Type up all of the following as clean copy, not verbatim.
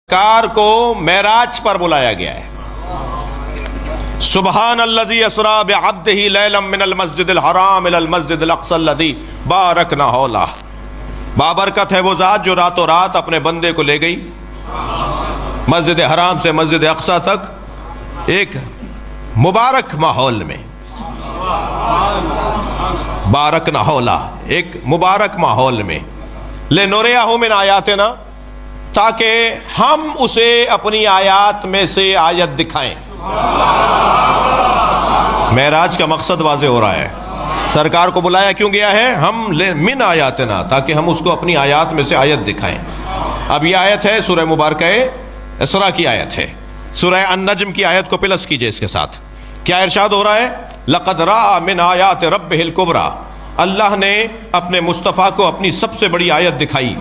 کار کو معراج پر بلایا گیا ہے۔ سبحان الذی اسری بعبدہ لیلا من المسجد الحرام الی المسجد الاقصی الذی بارکنا حولہ۔ بابرکت ہے وہ ذات جو راتوں رات اپنے بندے کو لے گئی مسجد حرام سے مسجد اقصی تک ایک مبارک ماحول میں، بارکنا حولہ، ایک مبارک ماحول میں، لنریہ من آیاتنا، تاکہ ہم اسے اپنی آیات میں سے آیت دکھائیں۔ معراج کا مقصد واضح ہو رہا ہے، سرکار کو بلایا کیوں گیا ہے؟ ہم من آیاتنا، تاکہ ہم اس کو اپنی آیات میں سے آیت دکھائیں۔ اب یہ آیت ہے سورہ مبارکہ اسراء کی آیت ہے، سورہ النجم کی آیت کو پلس کیجئے اس کے ساتھ۔ کیا ارشاد ہو رہا ہے؟ لقد رأى من آیات ربہ الکبریٰ، اللہ نے اپنے مصطفیٰ کو اپنی سب سے بڑی آیت دکھائی۔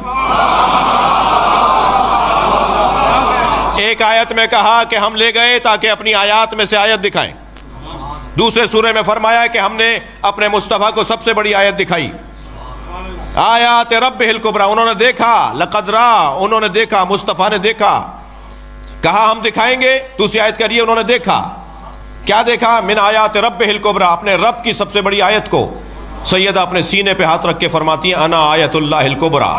ایک آیت میں کہا کہ ہم لے گئے تاکہ اپنی آیات میں سے آیت دکھائیں، دوسرے سورے میں فرمایا کہ ہم نے اپنے مصطفیٰ کو سب سے بڑی آیت دکھائی۔ آیات ربہ الکبریٰ، انہوں نے دیکھا، لقد رأى، انہوں نے دیکھا، مصطفیٰ نے دیکھا، کہا ہم دکھائیں گے، دوسری آیت کریے انہوں نے دیکھا۔ کیا دیکھا؟ من آیات ربہ الکبریٰ، اپنے رب کی سب سے بڑی آیت کو۔ سیدہ اپنے سینے پہ ہاتھ رکھ کے فرماتی ہیں انا آیت اللہ الکبریٰ،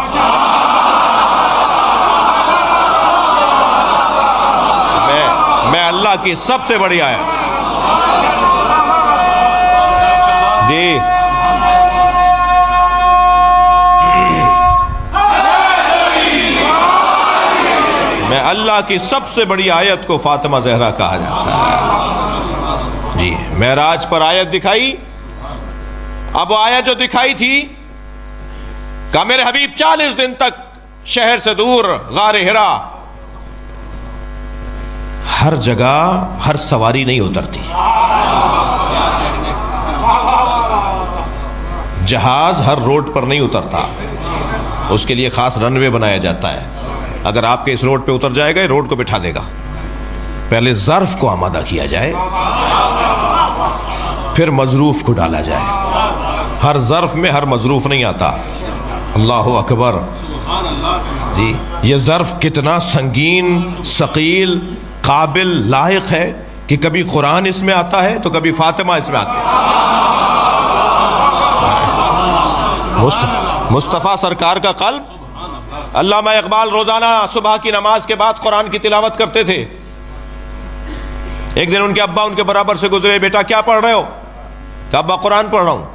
میں اللہ کی سب سے بڑی آیت۔ جی میں اللہ کی سب سے بڑی آیت کو فاطمہ زہرا کہا جاتا ہے۔ جی معراج پر آیت دکھائی۔ اب وہ آیت جو دکھائی تھی، کہا میرے حبیب 40 دن تک شہر سے دور غار حرا، ہر جگہ ہر سواری نہیں اترتی، جہاز ہر روڈ پر نہیں اترتا، اس کے لیے خاص رن وے بنایا جاتا ہے۔ اگر آپ کے اس روڈ پہ اتر جائے گا، روڈ کو بٹھا دے گا، پہلے ظرف کو آمادہ کیا جائے، پھر مظروف کو ڈالا جائے۔ ہر ظرف میں ہر مظروف نہیں آتا۔ اللہ اکبر۔ جی یہ ظرف کتنا سنگین، ثقیل، قابل، لائق ہے کہ کبھی قرآن اس میں آتا ہے تو کبھی فاطمہ اس میں آتے ہیں۔ مصطفیٰ سرکار کا قلب، علامہ اقبال روزانہ صبح کی نماز کے بعد قرآن کی تلاوت کرتے تھے۔ ایک دن ان کے ابا ان کے برابر سے گزرے، بیٹا کیا پڑھ رہے ہو؟ کہا ابا قرآن پڑھ رہا ہوں۔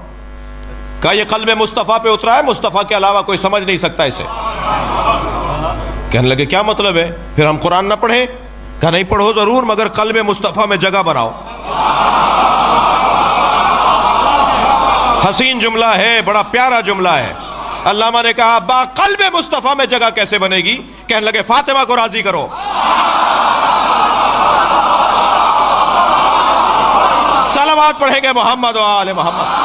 کہا یہ قلب مصطفیٰ پہ اترا ہے، مصطفیٰ کے علاوہ کوئی سمجھ نہیں سکتا اسے۔ کہنے لگے کیا مطلب ہے؟ پھر ہم قرآن نہ پڑھیں؟ کہا نہیں پڑھو ضرور، مگر قلب مصطفیٰ میں جگہ بناؤ۔ حسین جملہ ہے، بڑا پیارا جملہ ہے۔ علامہ نے کہا ابا قلب مصطفیٰ میں جگہ کیسے بنے گی؟ کہنے لگے فاطمہ کو راضی کرو۔ صلوات پڑھیں گے محمد و آل محمد۔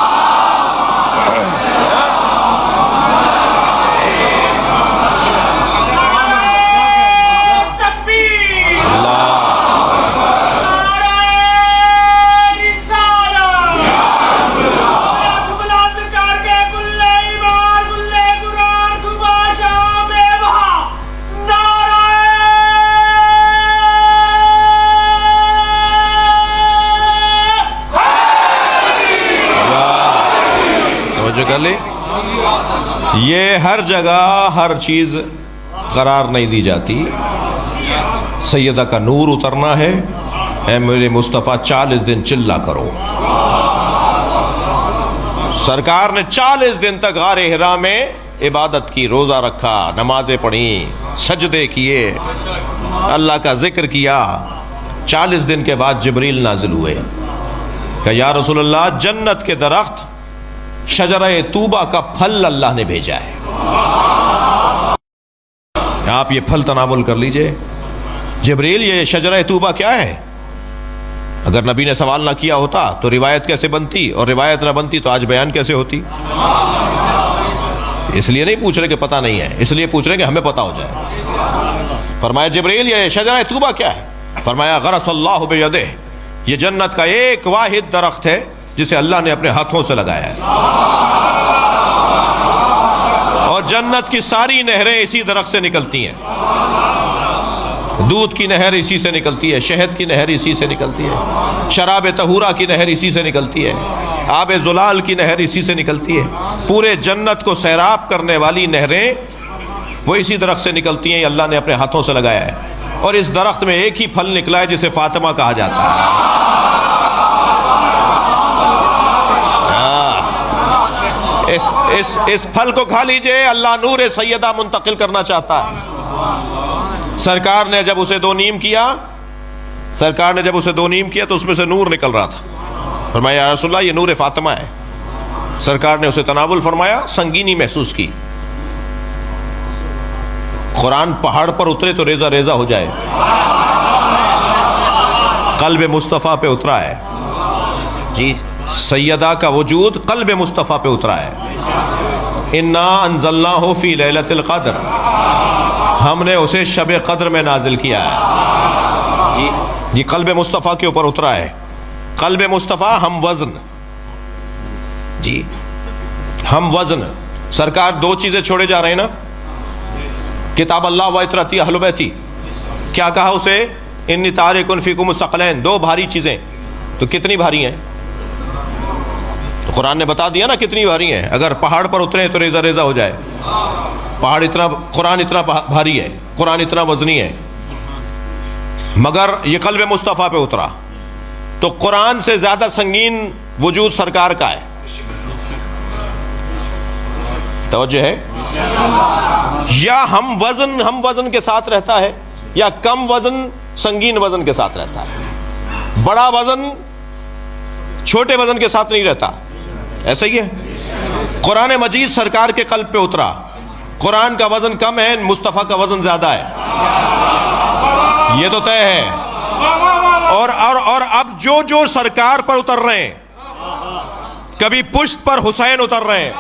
یہ ہر جگہ ہر چیز قرار نہیں دی جاتی۔ سیدہ کا نور اترنا ہے، اے میرے مصطفیٰ 40 دن چلا کرو۔ سرکار نے 40 دن تک غار حرا میں عبادت کی، روزہ رکھا، نمازیں پڑھیں، سجدے کیے، اللہ کا ذکر کیا۔ 40 دن کے بعد جبریل نازل ہوئے کہ یا رسول اللہ جنت کے درخت شجرہ طوبہ کا پھل اللہ نے بھیجا ہے، آپ یہ پھل تناول کر لیجئے۔ جبریل یہ شجرہ طوبہ کیا ہے؟ اگر نبی نے سوال نہ کیا ہوتا تو روایت کیسے بنتی، اور روایت نہ بنتی تو آج بیان کیسے ہوتی؟ اس لیے نہیں پوچھ رہے کہ پتہ نہیں ہے، اس لیے پوچھ رہے کہ ہمیں پتہ ہو جائے۔ فرمایا جبریل یہ شجرہ طوبہ کیا ہے؟ فرمایا غرس اللہ بیدہ، یہ جنت کا ایک واحد درخت ہے جسے اللہ نے اپنے ہاتھوں سے لگایا ہے، اور جنت کی ساری نہریں اسی درخت سے نکلتی ہیں۔ دودھ کی نہر اسی سے نکلتی ہے، شہد کی نہر اسی سے نکلتی ہے، شراب طہورہ کی نہر اسی سے نکلتی ہے، آب زلال کی نہر اسی سے نکلتی ہے۔ پورے جنت کو سیراب کرنے والی نہریں وہ اسی درخت سے نکلتی ہیں، یہ اللہ نے اپنے ہاتھوں سے لگایا ہے۔ اور اس درخت میں ایک ہی پھل نکلا ہے جسے فاطمہ کہا جاتا ہے۔ اس پھل کو کھا لیجئے، اللہ نور سیدہ منتقل کرنا چاہتا ہے۔ سرکار نے جب اسے دو نیم کیا تو اس میں سے نور نکل رہا تھا۔ فرمایا یا رسول اللہ یہ نور فاطمہ ہے۔ سرکار نے اسے تناول فرمایا، سنگینی محسوس کی۔ قرآن پہاڑ پر اترے تو ریزہ ریزہ ہو جائے، قلب مصطفیٰ پہ اترا ہے جی، سیدہ کا وجود قلب مصطفیٰ پہ اترا ہے۔ انا انزلناہ فی لیلۃ القدر، ہم نے اسے شب قدر میں نازل کیا ہے۔ یہ قلب مصطفیٰ کے اوپر اترا ہے۔ قلب مصطفیٰ ہم وزن جی، ہم وزن۔ سرکار دو چیزیں چھوڑے جا رہے ہیں نا، کتاب اللہ و اطرتی اہل بیتی۔ کیا کہا اسے؟ انی تارک فیکم الثقلین، دو بھاری چیزیں۔ تو کتنی بھاری ہیں؟ تو قرآن نے بتا دیا نا کتنی بھاری ہیں۔ اگر پہاڑ پر اترے تو ریزہ ریزہ ہو جائے۔ قرآن اتنا بھاری ہے، قرآن اتنا وزنی ہے، مگر یہ قلب مصطفیٰ پہ اترا تو قرآن سے زیادہ سنگین وجود سرکار کا ہے۔ توجہ ہے؟ یا ہم وزن کے ساتھ رہتا ہے، یا کم وزن سنگین وزن کے ساتھ رہتا ہے۔ بڑا وزن چھوٹے وزن کے ساتھ نہیں رہتا، ایسا ہی ہے۔ قرآن مجید سرکار کے قلب پہ اترا، قرآن کا وزن کم ہے، مصطفیٰ کا وزن زیادہ ہے، یہ تو طے ہے۔ اور اب جو سرکار پر اتر رہے ہیں، کبھی پشت پر حسین اتر رہے ہیں،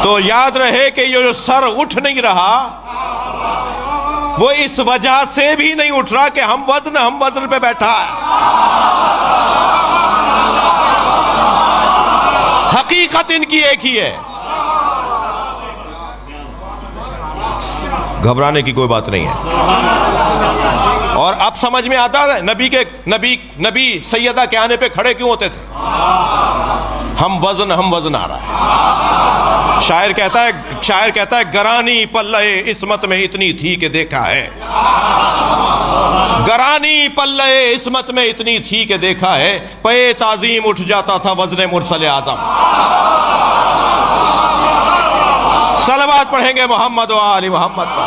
تو یاد رہے کہ یہ جو سر اٹھ نہیں رہا وہ اس وجہ سے بھی نہیں اٹھ رہا کہ ہم وزن پہ بیٹھا ہے۔ حقیقت ان کی ایک ہی ہے، گھبرانے کی کوئی بات نہیں ہے۔ اور اب سمجھ میں آتا ہے نبی سیدہ کے آنے پہ کھڑے کیوں ہوتے تھے؟ ہم وزن آ رہا ہے۔ شاعر کہتا ہے گرانی پلے عصمت میں اتنی تھی کہ دیکھا ہے، گرانی پلے عصمت میں اتنی تھی کہ دیکھا ہے، پے تعظیم اٹھ جاتا تھا وزن مرسل اعظم۔ صلوات پڑھیں گے محمد و آل محمد پر۔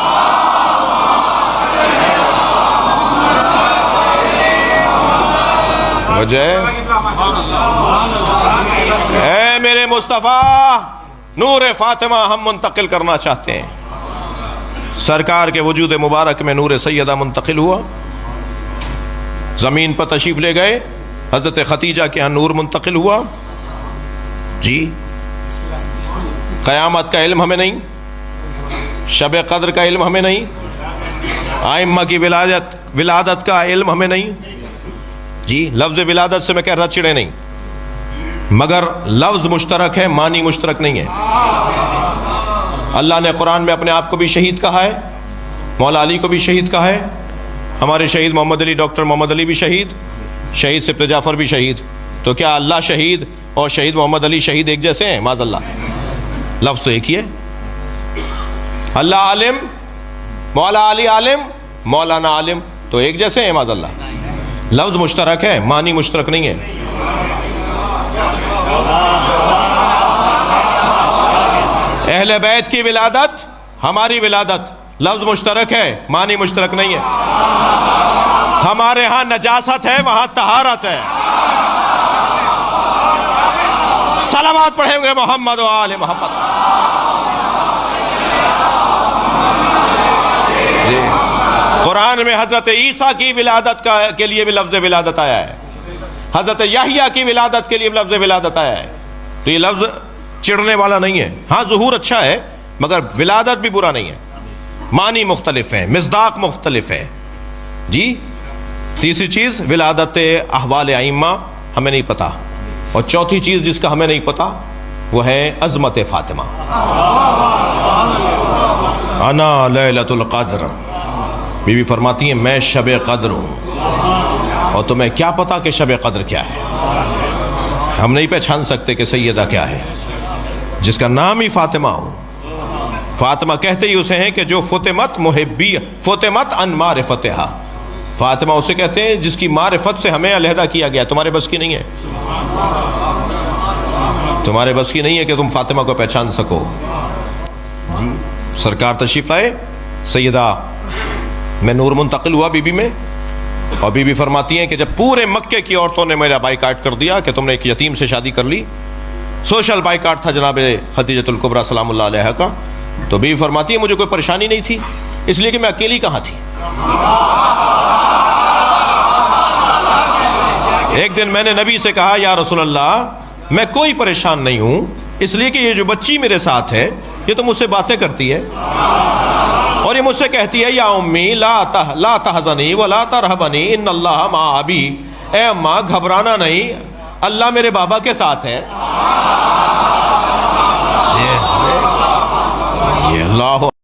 وجہ اے میرے مصطفیٰ، نور فاطمہ ہم منتقل کرنا چاہتے ہیں۔ سرکار کے وجود مبارک میں نور سیدہ منتقل ہوا، زمین پر تشریف لے گئے، حضرت خدیجہ کے ہاں نور منتقل ہوا جی۔ قیامت کا علم ہمیں نہیں، شب قدر کا علم ہمیں نہیں، ائمہ کی ولادت کا علم ہمیں نہیں جی۔ لفظ ولادت سے میں کہہ رہا چڑے نہیں، مگر لفظ مشترک ہے، معنی مشترک نہیں ہے۔ اللہ نے قرآن میں اپنے آپ کو بھی شہید کہا ہے، مولا علی کو بھی شہید کہا ہے، ہمارے شہید محمد علی، ڈاکٹر محمد علی بھی شہید سبط جعفر بھی شہید۔ تو کیا اللہ شہید اور شہید محمد علی شہید ایک جیسے ہیں؟ معاذ اللہ، لفظ تو ایک ہی ہے۔ اللہ عالم، مولا علی عالم، مولانا عالم، تو ایک جیسے ہیں معاذ اللہ، لفظ مشترک ہے، معنی مشترک نہیں ہے۔ اہل بیت کی ولادت، ہماری ولادت، لفظ مشترک ہے، معنی مشترک نہیں ہے۔ ہمارے ہاں نجاست ہے، وہاں طہارت ہے۔ صلوات پڑھیں گے محمد و آل محمد۔ جی قرآن میں حضرت عیسیٰ کی ولادت کے لیے بھی لفظ ولادت آیا ہے، حضرت یحییٰ کی ولادت کے لیے بھی لفظ ولادت آیا ہے۔ تو یہ لفظ چڑھنے والا نہیں ہے، ہاں ظہور اچھا ہے مگر ولادت بھی برا نہیں ہے، معنی مختلف ہیں، مصداق مختلف ہے جی۔ تیسری چیز ولادت احوال ائمہ ہمیں نہیں پتا، اور چوتھی چیز جس کا ہمیں نہیں پتا وہ ہے عظمت فاطمہ۔ انا لیلۃ القدر، بی بی فرماتی ہیں میں شب قدر ہوں، اور تمہیں کیا پتا کہ شب قدر کیا ہے؟ ہم نہیں پہچان سکتے کہ سیدہ کیا ہے جس کا نام ہی فاطمہ ہو۔ فاطمہ کہتے ہی اسے ہیں کہ جو فتمت محبی فتمت ان معرفتہا، فاطمہ اسے کہتے ہیں جس کی معرفت سے ہمیں علیحدہ کیا گیا۔ تمہارے بس کی نہیں ہے، تمہارے بس کی نہیں ہے کہ تم فاطمہ کو پہچان سکو۔ سرکار تشریف لائے، سیدہ میں نور منتقل ہوا بی بی میں، اور بی بی فرماتی ہیں کہ جب پورے مکے کی عورتوں نے میرا بائیکاٹ کر دیا کہ تم نے ایک یتیم سے شادی کر لی، سوشل بائیکاٹ تھا جناب خدیجۃ الکبریٰ سلام اللہ علیہا کا، تو بی بی فرماتی ہے مجھے کوئی پریشانی نہیں تھی، اس لیے کہ میں اکیلی کہاں تھی۔ ایک دن میں نے نبی سے کہا یا رسول اللہ میں کوئی پریشان نہیں ہوں، اس لیے کہ یہ جو بچی میرے ساتھ ہے یہ تو مجھ سے باتیں کرتی ہے، اور یہ مجھ سے کہتی ہے یا امی لا تحزنی ولا ترہبنی ان اللہ مع ابی، اے اماں گھبرانا نہیں، اللہ میرے بابا کے ساتھ ہے۔